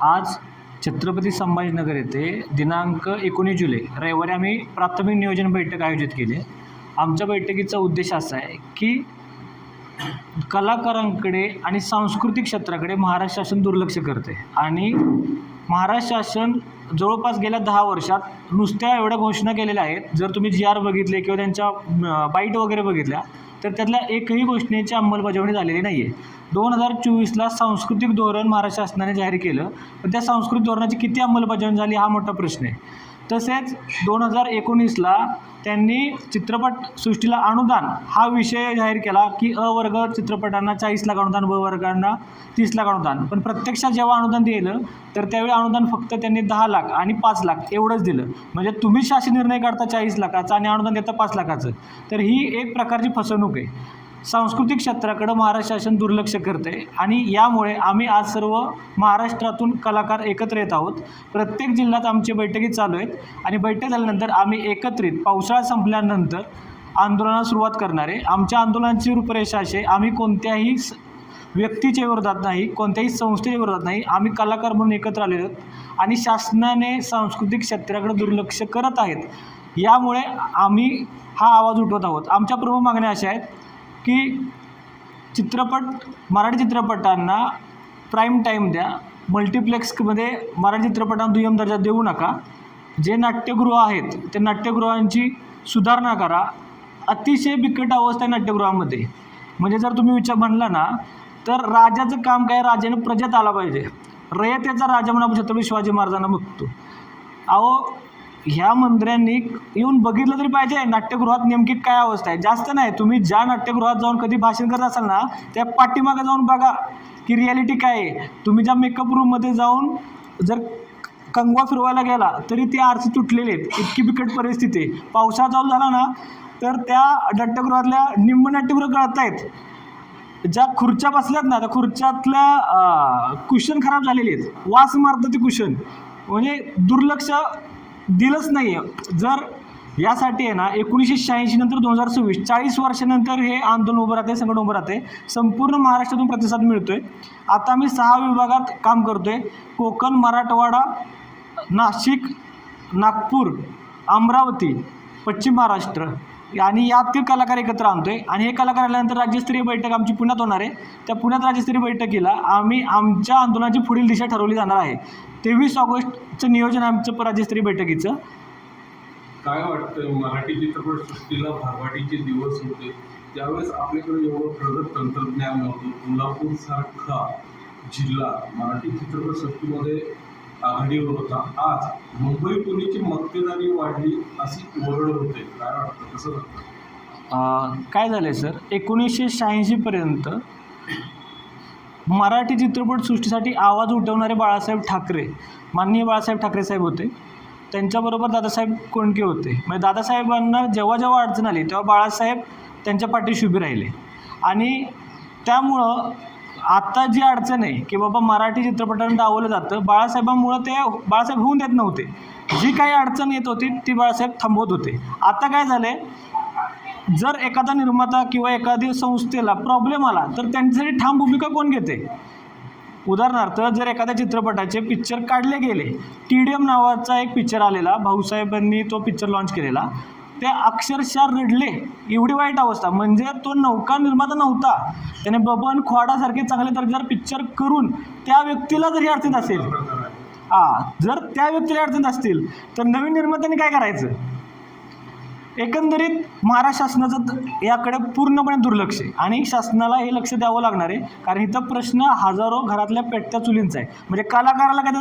आज छत्रपती संभाजीनगर येथे दिनांक 19 जुलै रविवारी आम्ही प्राथमिक नियोजन बैठक आयोजित केली. आमच्या बैठकीचा उद्देश असा आहे की कलाकारांकडे आणि सांस्कृतिक क्षेत्राकडे महाराष्ट्र शासन दुर्लक्ष करते आणि महाराष्ट्र शासन जवळपास गेल्या 10 वर्षात नुसत्या एवढ्या घोषणा केलेल्या आहेत. जर तुम्ही GR बघितले किंवा त्यांच्या बाईट वगैरे बघितल्या तर त्यातल्या एकही घोषणेची अंमलबजावणी झालेली नाही आहे. 2024ला सांस्कृतिक धोरण महाराष्ट्र शासनाने जाहीर केलं, पण त्या सांस्कृतिक धोरणाची किती अंमलबजावणी झाली हा मोठा प्रश्न आहे. तसेच 2019ला त्यांनी चित्रपटसृष्टीला अनुदान हा विषय जाहीर केला की अ वर्ग चित्रपटांना 40 लाख अनुदान, ब वर्गांना 30 लाख अनुदान. पण प्रत्यक्षात जेव्हा अनुदान दिलं तर त्यावेळी अनुदान फक्त त्यांनी 10 लाख आणि 5 लाख एवढंच दिलं. म्हणजे तुम्ही शासन निर्णय काढता 40 लाखाचा आणि अनुदान देता 5 लाखाचं, तर ही एक प्रकारची फसवणूक आहे. सांस्कृतिक क्षेत्राकडं महाराष्ट्र शासन दुर्लक्ष करते आणि यामुळे आम्ही आज सर्व महाराष्ट्रातून कलाकार एकत्र येत आहोत. प्रत्येक जिल्ह्यात आमची बैठकी चालू आहेत आणि बैठक झाल्यानंतर आम्ही एकत्रित पावसाळा संपल्यानंतर आंदोलनाला सुरुवात करणार आहे. आमच्या आंदोलनाची रूपरेषा अशी आहे, आम्ही कोणत्याही व्यक्तीच्या विरोधात नाही, कोणत्याही संस्थेच्या विरोधात नाही, आम्ही कलाकार म्हणून एकत्र आलेलो आहोत आणि शासनाने सांस्कृतिक क्षेत्राकडे दुर्लक्ष करत आहेत. यामुळे आम्ही हा आवाज उठवत आहोत. आमच्या प्रमुख मागण्या अशा आहेत की मराठी चित्रपटांना प्राईम टाईम द्या, मल्टिप्लेक्समध्ये मराठी चित्रपटांना दुय्यम दर्जा देऊ नका. जे नाट्यगृह आहेत ते नाट्यगृहांची सुधारणा करा. अतिशय बिकट अवस्था आहे नाट्यगृहामध्ये. म्हणजे जर तुम्ही विचार म्हणला ना तर राजाचं काम काय, राजाने प्रजेत आला पाहिजे. रयतेचा राजा म्हणून आपण छत्रपती शिवाजी महाराजांना बघतो. अहो, ह्या मंत्र्यांनी येऊन बघितलं तरी पाहिजे नाट्यगृहात नेमकी काय अवस्था आहे. जास्त नाही, तुम्ही ज्या नाट्यगृहात जाऊन कधी भाषण करत असाल ना त्या पाठीमागं जाऊन बघा की रिॲलिटी काय आहे. तुम्ही ज्या मेकअप रूममध्ये जाऊन जर कंगवा फिरवायला गेला तरी ते आरसे तुटलेले आहेत, इतकी बिकट परिस्थिती आहे. पावसाळा चालू झाला ना तर त्या नाट्यगृहातल्या निम्म नाट्यगृह गळत आहेत. ज्या खुर्च्या बसल्यात ना त्या खुर्च्यातल्या कुशन खराब झालेले आहेत, वास मारतं ते कुशन. म्हणजे दुर्लक्ष दिलंच नाही आहे. जर यासाठी आहे ना 1986 नंतर 2026 40 वर्षानंतर हे आंदोलन उभं राहते, संघटन उभं राहते. संपूर्ण महाराष्ट्रातून प्रतिसाद मिळतो आहे. आता आम्ही 6 विभागात काम करतो आहे. कोकण, मराठवाडा, नाशिक, नागपूर, अमरावती, पश्चिम महाराष्ट्र आणि यातील कलाकार एकत्र आणतो आहे. आणि हे कलाकार आल्यानंतर राज्यस्तरीय बैठक आमची पुण्यात होणार आहे. त्या पुण्यात राज्यस्तरीय बैठकीला आम्ही आमच्या आंदोलनाची पुढील दिशा ठरवली जाणार आहे. 23 ऑगस्टचं नियोजन आमचं राज्यस्तरीय बैठकीचं. काय वाटतं, मराठी चित्रपटसृष्टीला भरभराटीचे दिवस होते त्यावेळेस आपल्याकडे एवढं प्रगत तंत्रज्ञान नव्हतं. कोल्हापूरसारखा जिल्हा मराठी चित्रपटसृष्टीमध्ये आघाडीवर होता. आज मुंबई पुणेची मक्तेदारी वाढली अशी ओरड होते. काय वाटतं, कसं वाटतं? काय झालं आहे सर, 1986पर्यंत मराठी चित्रपटसृष्टीसाठी आवाज उठवणारे बाळासाहेब ठाकरे, माननीय बाळासाहेब ठाकरे साहेब होते. त्यांच्याबरोबर दादासाहेब कोंडके होते. म्हणजे दादासाहेबांना जेव्हा जेव्हा अडचण आली तेव्हा बाळासाहेब त्यांच्या पाठीशी उभे राहिले. आणि त्यामुळं आता जी अडचण आहे की बाबा मराठी चित्रपटांना डावलं जातं, बाळासाहेबांमुळं ते बाळासाहेब होऊन देत नव्हते. जी काही अडचण येत होती ती बाळासाहेब थांबवत होते. आता काय झालं आहे, जर एखादा निर्माता किंवा एखाद्या संस्थेला प्रॉब्लेम आला तर त्यांच्यासाठी ठाम भूमिका कोण घेते. उदाहरणार्थ जर एखाद्या चित्रपटाचे पिक्चर काढले गेले, TDM नावाचा एक पिक्चर आलेला, भाऊसाहेबांनी तो पिक्चर लॉन्च केलेला, ते अक्षरशः रडले. एवढी वाईट अवस्था. म्हणजे तो नौका निर्माता नव्हता, त्याने बबन खोडासारखे चांगले दर्जेदार पिक्चर करून त्या व्यक्तीला जरी अडचण असेल, जर त्या व्यक्तीला अडचण असतील तर नवीन निर्मात्याने काय करायचं. एकंदरीत महाराष्ट्र शासनाचं याकडे पूर्णपणे दुर्लक्ष आहे आणि शासनाला हे लक्ष द्यावं लागणार आहे. कारण इथं प्रश्न हजारो घरातल्या पेटत्या चुलींचा आहे. म्हणजे कलाकाराला काय